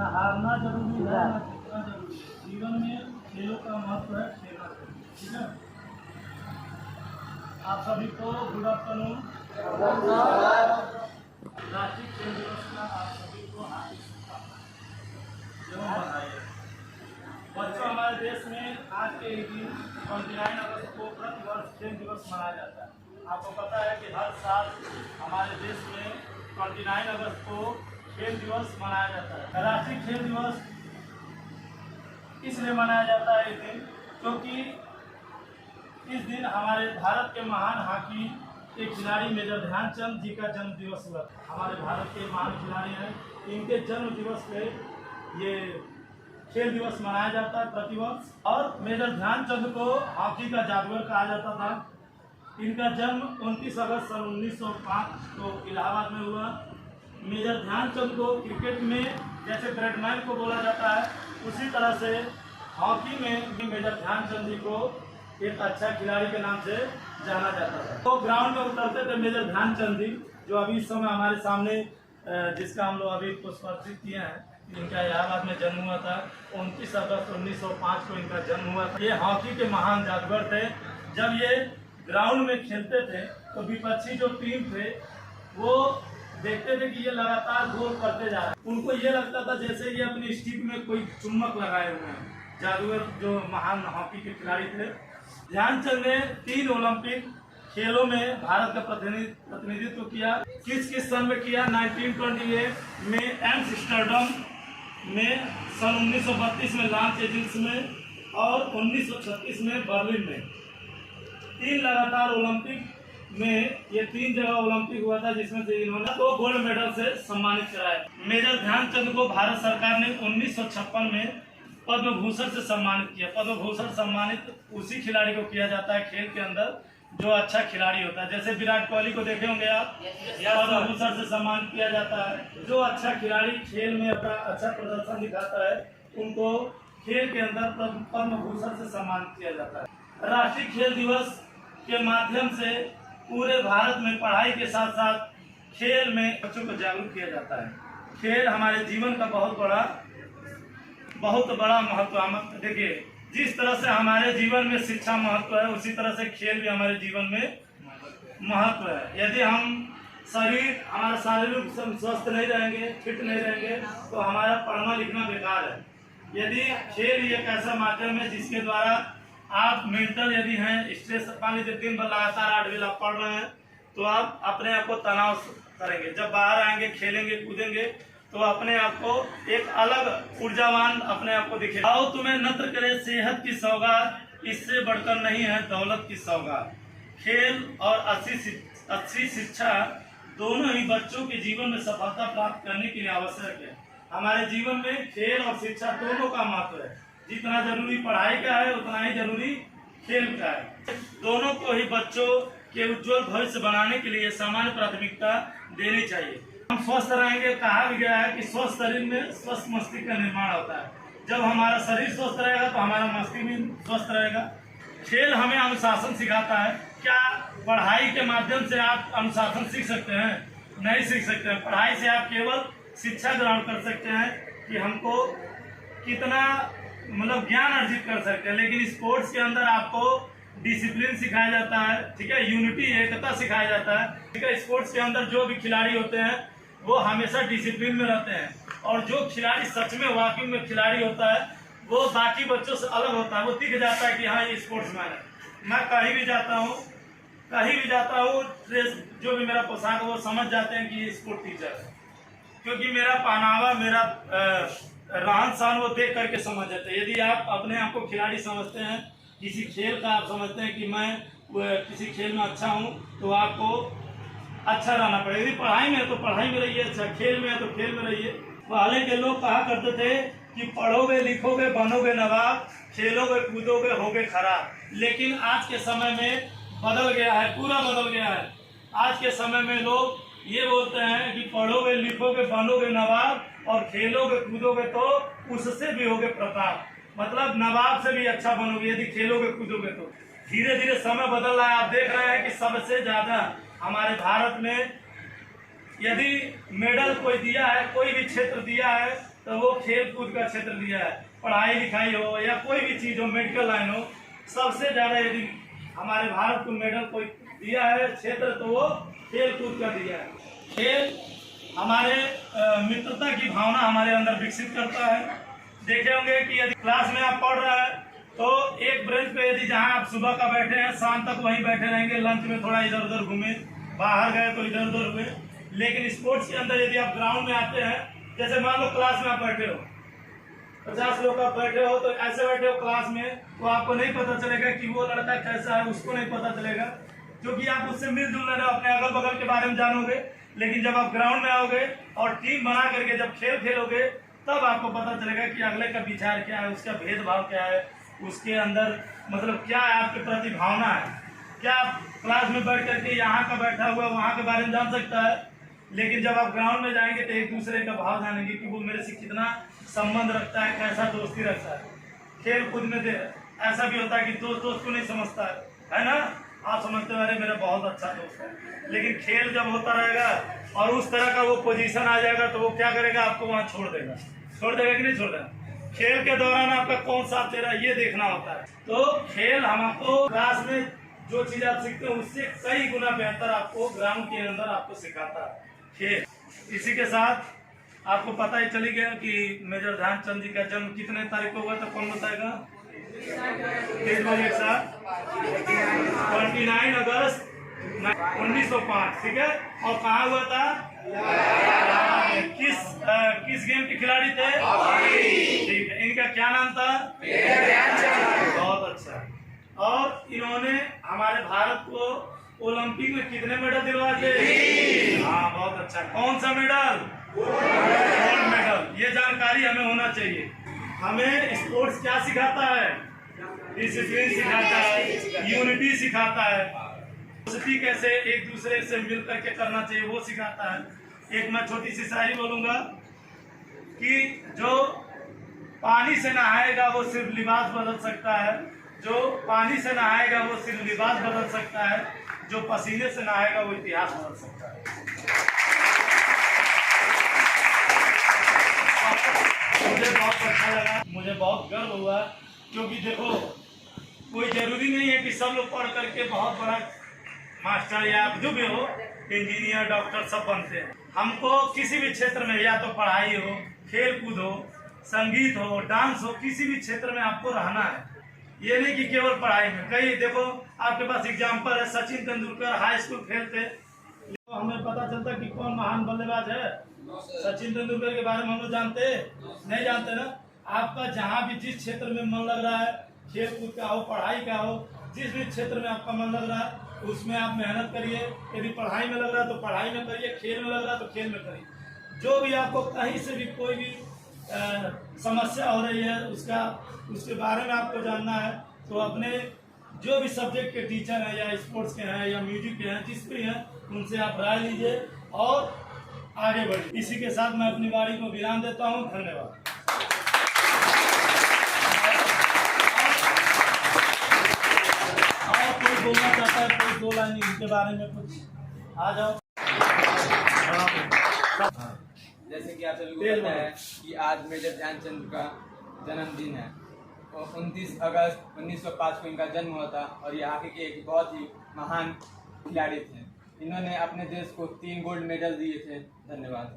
ना हारना जरूरी है ना जीतना जरूरी है। जीवन में खेलों का महत्व है, खेलना चाहिए। ठीक है, आप सभी को गुड आफ्टरनून। राष्ट्रीय खेल दिवस का आप सभी को हार्दिक शुभकामनाएं एवं बधाई। बच्चों, हमारे देश में आज के दिन 29 अगस्त को प्रतिवर्ष खेल दिवस मनाया जाता है। आपको पता है कि हर साल हमारे देश में 29 अगस्त को खेल दिवस मनाया जाता है। राष्ट्रीय खेल दिवस इसलिए मनाया जाता है इस दिन क्योंकि इस दिन हमारे भारत के महान हॉकी के खिलाड़ी मेजर ध्यानचंद जी का जन्म दिवस हुआ था। हमारे भारत के महान खिलाड़ी हैं, इनके जन्म दिवस पे ये खेल दिवस मनाया जाता है प्रतिवर्ष। और मेजर ध्यानचंद को हॉकी का जादूगर कहा जाता था। इनका जन्म 29 अगस्त सन 1905 को इलाहाबाद में हुआ। मेजर ध्यानचंद को क्रिकेट में जैसे बैट्समैन को बोला जाता है, उसी तरह से हॉकी में भी मेजर ध्यानचंद जी को एक अच्छा खिलाड़ी के नाम से जाना जाता था। तो ग्राउंड में उतरते थे मेजर ध्यानचंद जी, जो अभी इस समय हमारे सामने जिसका हम लोग अभी पुष्पार्पित किए हैं। इनका इलाहाबाद में जन्म हुआ था। 29 अगस्त 1905 को इनका जन्म हुआ था। ये हॉकी के महान जादूगर थे। जब ये ग्राउंड में खेलते थे तो विपक्षी जो टीम थे वो देखते थे कि ये लगातार गोल करते जा रहे हैं। उनको ये लगता था जैसे ये अपनी स्टिक में कोई चुम्बक लगाए हुए हैं। जादूगर जो महान हॉकी के खिलाड़ी थे। ध्यानचंद ने 3 ओलंपिक खेलों में भारत का प्रतिनिधित्व किया। किस सन में किया? 1928 में एम्स्टर्डम में, सन 1932 में लॉस एंजिल्स में और 1936 में बर्लिन में। 3 लगातार ओलंपिक में ये 3 जगह ओलंपिक हुआ था, जिसमें से इन्होंने 2 गोल्ड मेडल से सम्मानित कराया। मेजर ध्यानचंद को भारत सरकार ने 1956 में पद्म भूषण से सम्मानित किया। पद्म भूषण सम्मानित उसी खिलाड़ी को किया जाता है खेल के अंदर जो अच्छा खिलाड़ी होता है। जैसे विराट कोहली को देखे होंगे आप, पद्म भूषण से सम्मानित किया जाता है। जो अच्छा खिलाड़ी खेल में अपना अच्छा प्रदर्शन दिखाता है, उनको खेल के अंदर पद्म भूषण से सम्मानित किया जाता है। राष्ट्रीय खेल दिवस के माध्यम से पूरे भारत में पढ़ाई के साथ साथ खेल में बच्चों को जागरूक किया जाता है। खेल हमारे जीवन का बहुत बड़ा महत्व है। देखिए, जिस तरह से हमारे जीवन में शिक्षा महत्व है, उसी तरह से खेल भी हमारे जीवन में महत्व है। यदि हमारा शारीरिक स्वस्थ नहीं रहेंगे, फिट नहीं रहेंगे, तो हमारा पढ़ना लिखना बेकार है। यदि खेल ही एक ऐसा माध्यम है जिसके द्वारा आप मेंटल यदि हैं, स्ट्रेस, मान लीजिए दिन भर लगातार 8 घंटे आप पढ़ रहे हैं, तो आप अपने आप को तनाव करेंगे। जब बाहर आएंगे, खेलेंगे, कूदेंगे, तो अपने आप को एक अलग ऊर्जावान अपने आप को दिखेगा। आओ तुम्हें नत्र करे सेहत की सौगात, इससे बढ़कर नहीं है दौलत की सौगात। खेल और अच्छी शिक्षा दोनों ही बच्चों के जीवन में सफलता प्राप्त करने के लिए आवश्यक है। हमारे जीवन में खेल और शिक्षा दोनों का महत्व है। जितना जरूरी पढ़ाई का है, उतना ही जरूरी खेल का है। दोनों को ही बच्चों के उज्जवल भविष्य बनाने के लिए सामान्य प्राथमिकता देनी चाहिए। हम स्वस्थ रहेंगे, कहा भी गया है कि स्वस्थ शरीर में स्वस्थ मस्तिष्क का निर्माण होता है। जब हमारा शरीर स्वस्थ रहेगा तो हमारा मस्तिष्क भी स्वस्थ रहेगा। खेल हमें अनुशासन सिखाता है। क्या पढ़ाई के माध्यम से आप अनुशासन सीख सकते हैं? नहीं सीख सकते हैं। पढ़ाई से आप केवल शिक्षा ग्रहण कर सकते हैं कि हमको कितना ज्ञान अर्जित कर सकते हैं। लेकिन स्पोर्ट्स के अंदर आपको डिसिप्लिन सिखाया जाता है, ठीक है, यूनिटी, एकता सिखाया जाता है, ठीक है। स्पोर्ट्स के अंदर जो भी खिलाड़ी होते हैं वो हमेशा डिसिप्लिन में रहते हैं। और जो खिलाड़ी सच में वाकई में खिलाड़ी होता है, वो बाकी बच्चों से अलग होता है। वो दिख जाता है कि हाँ, ये स्पोर्ट्समैन है। मैं कहीं भी जाता हूँ, ड्रेस जो भी मेरा पोशाक, वो समझ जाते हैं कि ये स्पोर्ट टीचर है, क्योंकि मेरा पहनावा, मेरा रहन सहन वो देख करके समझ जाते हैं। यदि आप अपने आप को खिलाड़ी समझते हैं, किसी खेल का आप समझते हैं कि मैं किसी खेल में अच्छा हूँ, तो आपको अच्छा रहना पड़ेगा। यदि पढ़ाई में है तो पढ़ाई में रहिए, अच्छा खेल में है तो खेल में रहिए। पहले के लोग कहा करते थे कि पढ़ोगे लिखोगे बनोगे नवाब, खेलोगे कूदोगे होगे खराब। लेकिन आज के समय में बदल गया है, पूरा बदल गया है। आज के समय में लोग ये बोलते हैं कि पढ़ोगे लिखोगे बनोगे नवाब, और खेलोगे कूदोगे तो उससे भी होगे प्रताप। मतलब नवाब से भी अच्छा बनोगे यदि खेलोगे कूदोगे तो। धीरे धीरे समय बदल रहा है। आप देख रहे हैं कि सबसे ज्यादा हमारे भारत में यदि मेडल कोई दिया है, कोई भी क्षेत्र दिया है, तो वो खेल कूद का क्षेत्र लिया है। पढ़ाई लिखाई हो या कोई भी चीज़ हो, मेडिकल लाइन हो, सबसे ज़्यादा यदि हमारे भारत को मेडल कोई दिया है क्षेत्र तो वो खेल कूद का दिया है। खेल हमारे मित्रता की भावना हमारे अंदर विकसित करता है। देखे होंगे कि यदि क्लास में आप पढ़ रहे हैं तो एक ब्रेंच पे यदि जहां आप सुबह का बैठे हैं शाम तक वहीं बैठे रहेंगे, लंच में थोड़ा इधर उधर घूमे, बाहर गए तो इधर उधर हुए। लेकिन स्पोर्ट्स के अंदर यदि आप ग्राउंड में आते हैं, जैसे मान लो क्लास में आप बैठे हो, 50 लोग आप बैठे हो, तो ऐसे बैठे हो क्लास में, तो आपको नहीं पता चलेगा कि वो लड़का कैसा है, उसको नहीं पता चलेगा, क्योंकि आप उससे मिलजुल रहे हो, अपने अगल बगल के बारे में जानोगे। लेकिन जब आप ग्राउंड में आओगे और टीम बना करके जब खेल खेलोगे, तब आपको पता चलेगा कि अगले का विचार क्या है, उसका भेदभाव क्या है, उसके अंदर मतलब क्या है, आपके प्रति भावना है। क्या आप क्लास में बैठ करके यहाँ का बैठा हुआ वहाँ के बारे में जान सकता है, लेकिन जब आप ग्राउंड में जाएंगे तो एक दूसरे का भाव जानेंगे कि वो मेरे से कितना संबंध रखता है, कैसा दोस्ती रखता है। खेल कूद में ऐसा भी होता है कि दोस्त दोस्त को नहीं समझता है ना, आप समझते हो अरे मेरा बहुत अच्छा दोस्त है। लेकिन खेल जब होता रहेगा और उस तरह का वो पोजीशन आ जाएगा तो वो क्या करेगा, आपको वहाँ छोड़ देगा कि नहीं छोड़ देगा। खेल के दौरान आपका कौन साथ दे रहा है ये देखना होता है। तो खेल हमको क्लास में जो चीज आप सीखते हो उससे कई गुना बेहतर आपको ग्राउंड के अंदर आपको सिखाता है खेल। इसी के साथ आपको पता ही चली गया कि मेजर ध्यानचंद जी का जन्म कितने तारीख को हुआ था, कौन बताएगा? 29 अगस्त 1905, ठीक है। और कहाँ हुआ था? किस गेम के खिलाड़ी थे? ठीक है, इनका क्या नाम था? बहुत अच्छा। और इन्होंने हमारे भारत को ओलंपिक में कितने मेडल दिलवाए थे? हाँ, बहुत अच्छा। कौन सा मेडल? Gold medal. ये जानकारी हमें होना चाहिए। हमें स्पोर्ट्स क्या सिखाता है? डिसिप्लिन सिखाता है, यूनिटी सिखाता है, दोस्ती कैसे एक दूसरे से मिल करके करना चाहिए वो सिखाता है। एक मैं छोटी सी शायरी बोलूंगा कि जो पानी से नहाएगा वो सिर्फ लिबास बदल सकता है, जो पानी से नहाएगा वो सिर्फ लिबास बदल सकता है, जो पसीने से नहाएगा वो इतिहास बदल सकता है। मुझे बहुत अच्छा लगा, मुझे बहुत गर्व हुआ, क्योंकि देखो कोई जरूरी नहीं है कि सब लोग पढ़ करके बहुत बड़ा मास्टर या जो भी हो, इंजीनियर, डॉक्टर सब बनते हैं। हमको किसी भी क्षेत्र में, या तो पढ़ाई हो, खेल कूद हो, संगीत हो, डांस हो, किसी भी क्षेत्र में आपको रहना है। ये नहीं कि केवल पढ़ाई में। कई देखो आपके पास एग्जाम्पल है, सचिन तेंदुलकर हाई स्कूल खेलते, तो हमें पता चलता कि कौन महान बल्लेबाज है। सचिन तेंदुलकर के बारे में हम लोग जानते नहीं जानते ना। आपका जहाँ भी जिस क्षेत्र में मन लग रहा है, खेल कूद का हो, पढ़ाई का हो, जिस भी क्षेत्र में आपका मन लग रहा है उसमें आप मेहनत करिए। यदि पढ़ाई में लग रहा है तो पढ़ाई में करिए, खेल में लग रहा है तो खेल में करिए। जो भी आपको कहीं से भी कोई भी समस्या हो रही है उसके बारे में आपको जानना है, तो अपने जो भी सब्जेक्ट के टीचर हैं या स्पोर्ट्स के हैं या म्यूजिक के हैं, जिस भी हैं, उनसे आप राय लीजिए और आगे बढ़िए। इसी के साथ मैं अपनी वाणी को विराम देता हूँ। धन्यवाद। बोलना चाहता है कोई दो लाइन इनके बारे में कुछ? आ जाओ। जैसे कि आप सभी को पता है कि आज मेजर ध्यानचंद का जन्मदिन है और 29 अगस्त 1905 को इनका जन्म हुआ था और ये हॉकी के एक बहुत ही महान खिलाड़ी थे। इन्होंने अपने देश को 3 गोल्ड मेडल दिए थे। धन्यवाद।